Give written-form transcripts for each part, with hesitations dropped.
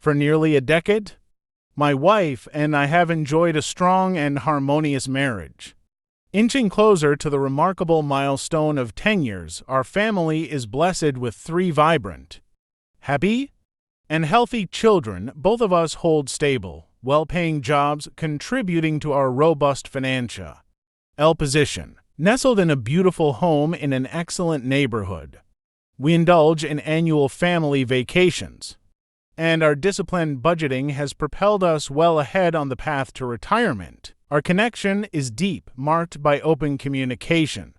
For nearly a decade, my wife and I have enjoyed a strong and harmonious marriage. Inching closer to the remarkable milestone of 10 years, our family is blessed with 3 vibrant, happy, and healthy children. Both of us hold stable, well-paying jobs, contributing to our robust financial position. Nestled in a beautiful home in an excellent neighborhood, we indulge in annual family vacations, and our disciplined budgeting has propelled us well ahead on the path to retirement. Our connection is deep, marked by open communication,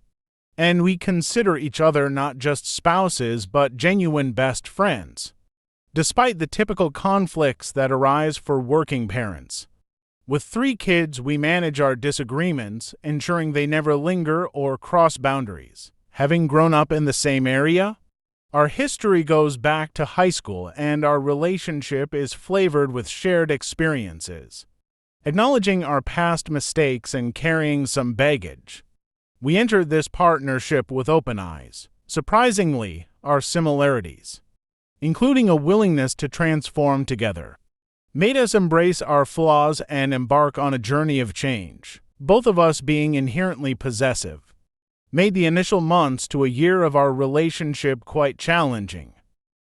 and we consider each other not just spouses but genuine best friends. Despite the typical conflicts that arise for working parents, with 3 kids, we manage our disagreements, ensuring they never linger or cross boundaries. Having grown up in the same area, our history goes back to high school, and our relationship is flavored with shared experiences. Acknowledging our past mistakes and carrying some baggage, we entered this partnership with open eyes. Surprisingly, our similarities, including a willingness to transform together, made us embrace our flaws and embark on a journey of change. Both of us being inherently possessive made the initial months to a year of our relationship quite challenging.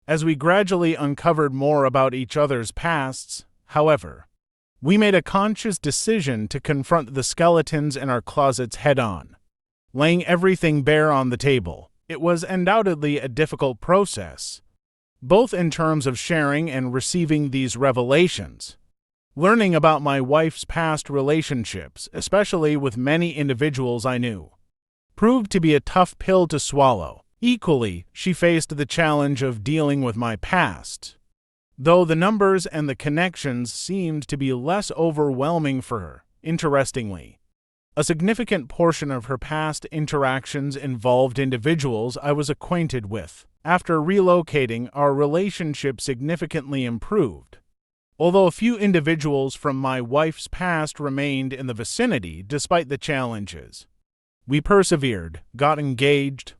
As we gradually uncovered more about each other's pasts, however, we made a conscious decision to confront the skeletons in our closets head-on, laying everything bare on the table. It was undoubtedly a difficult process, both in terms of sharing and receiving these revelations. Learning about my wife's past relationships, especially with many individuals I knew, proved to be a tough pill to swallow. Equally, she faced the challenge of dealing with my past, though the numbers and the connections seemed to be less overwhelming for her. Interestingly, a significant portion of her past interactions involved individuals I was acquainted with. After relocating, our relationship significantly improved. Although a few individuals from my wife's past remained in the vicinity despite the challenges, we persevered, got engaged,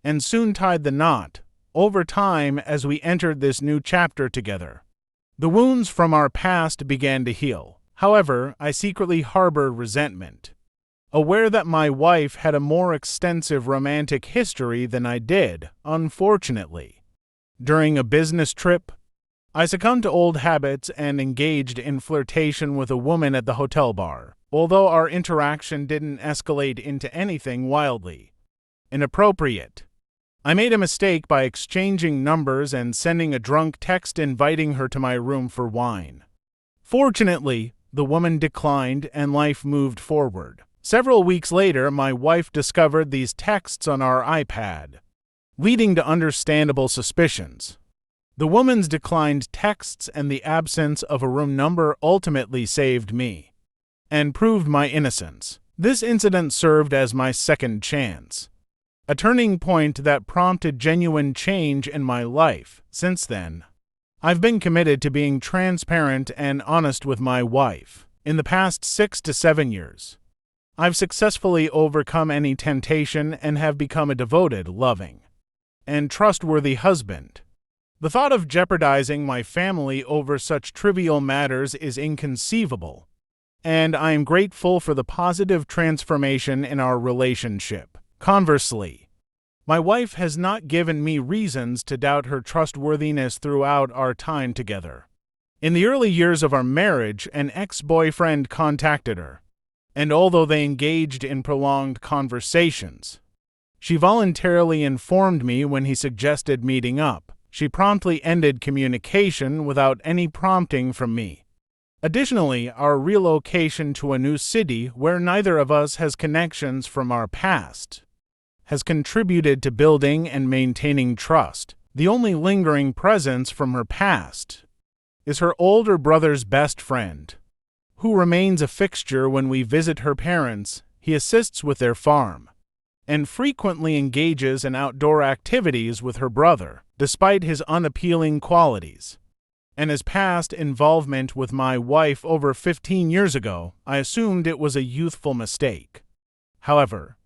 and soon tied the knot. Over time, as we entered this new chapter together, the wounds from our past began to heal. However, I secretly harbored resentment, aware that my wife had a more extensive romantic history than I did. Unfortunately, during a business trip, I succumbed to old habits and engaged in flirtation with a woman at the hotel bar. Although our interaction didn't escalate into anything wildly inappropriate, I made a mistake by exchanging numbers and sending a drunk text inviting her to my room for wine. Fortunately, the woman declined and life moved forward. Several weeks later, my wife discovered these texts on our iPad, leading to understandable suspicions. The woman's declined texts and the absence of a room number ultimately saved me and proved my innocence. This incident served as my second chance, a turning point that prompted genuine change in my life. Since then, I've been committed to being transparent and honest with my wife. In the past 6 to 7 years, I've successfully overcome any temptation and have become a devoted, loving, and trustworthy husband. The thought of jeopardizing my family over such trivial matters is inconceivable, and I am grateful for the positive transformation in our relationship. Conversely, my wife has not given me reasons to doubt her trustworthiness throughout our time together. In the early years of our marriage, an ex-boyfriend contacted her, and although they engaged in prolonged conversations, she voluntarily informed me when he suggested meeting up. She promptly ended communication without any prompting from me. Additionally, our relocation to a new city where neither of us has connections from our past has contributed to building and maintaining trust. The only lingering presence from her past is her older brother's best friend, who remains a fixture when we visit her parents. He assists with their farm and frequently engages in outdoor activities with her brother. Despite his unappealing qualities and his past involvement with my wife over 15 years ago, I assumed it was a youthful mistake. However,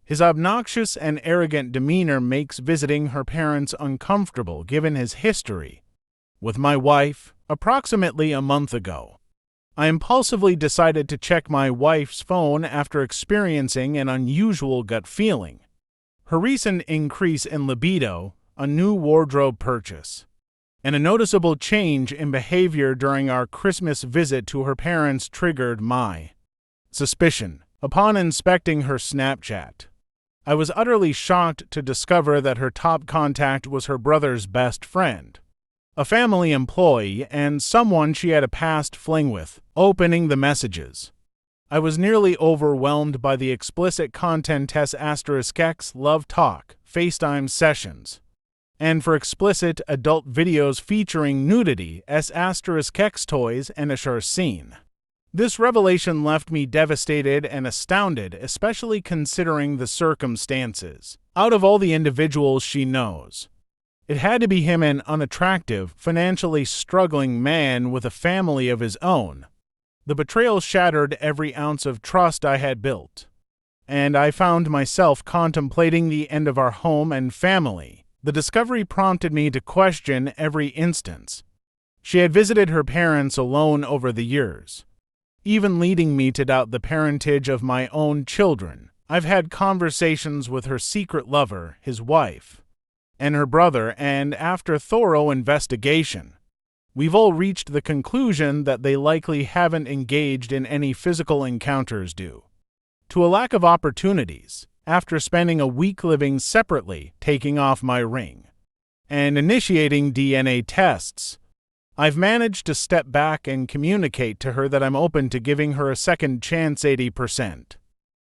his obnoxious and arrogant demeanor makes visiting her parents uncomfortable given his history with my wife. Approximately a month ago, I impulsively decided to check my wife's phone after experiencing an unusual gut feeling. Her recent increase in libido, a new wardrobe purchase, and a noticeable change in behavior during our Christmas visit to her parents triggered my suspicion. Upon inspecting her Snapchat, I was utterly shocked to discover that her top contact was her brother's best friend, a family employee and someone she had a past fling with. Opening the messages, I was nearly overwhelmed by the explicit content **X love talk, FaceTime sessions, and for explicit adult videos featuring nudity **X toys and a sure scene. This revelation left me devastated and astounded, especially considering the circumstances. Out of all the individuals she knows, it had to be him, an unattractive, financially struggling man with a family of his own. The betrayal shattered every ounce of trust I had built, and I found myself contemplating the end of our home and family. The discovery prompted me to question every instance she had visited her parents alone over the years, even leading me to doubt the parentage of my own children. I've had conversations with her secret lover, his wife, and her brother, and after thorough investigation, we've all reached the conclusion that they likely haven't engaged in any physical encounters due to a lack of opportunities. After spending a week living separately, taking off my ring, and initiating DNA tests, I've managed to step back and communicate to her that I'm open to giving her a second chance, 80%.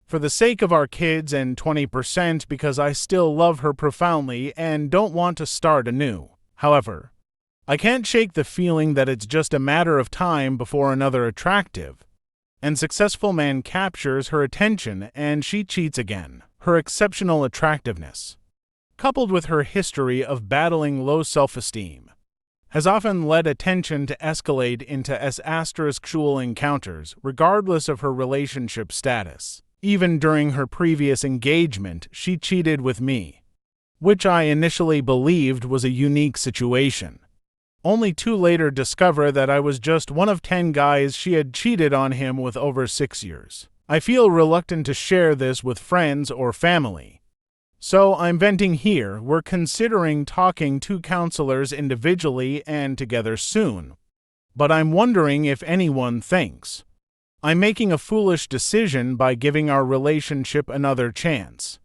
For the sake of our kids, and 20% because I still love her profoundly and don't want to start anew. However, I can't shake the feeling that it's just a matter of time before another attractive and successful man captures her attention and she cheats again. Her exceptional attractiveness, coupled with her history of battling low self-esteem, has often led attention to escalate into sexual encounters regardless of her relationship status. Even during her previous engagement, she cheated with me, which I initially believed was a unique situation, only to later discover that I was just one of 10 guys she had cheated on him with over 6 years. I feel reluctant to share this with friends or family, so I'm venting here. We're considering talking to counselors individually and together soon, but I'm wondering if anyone thinks I'm making a foolish decision by giving our relationship another chance.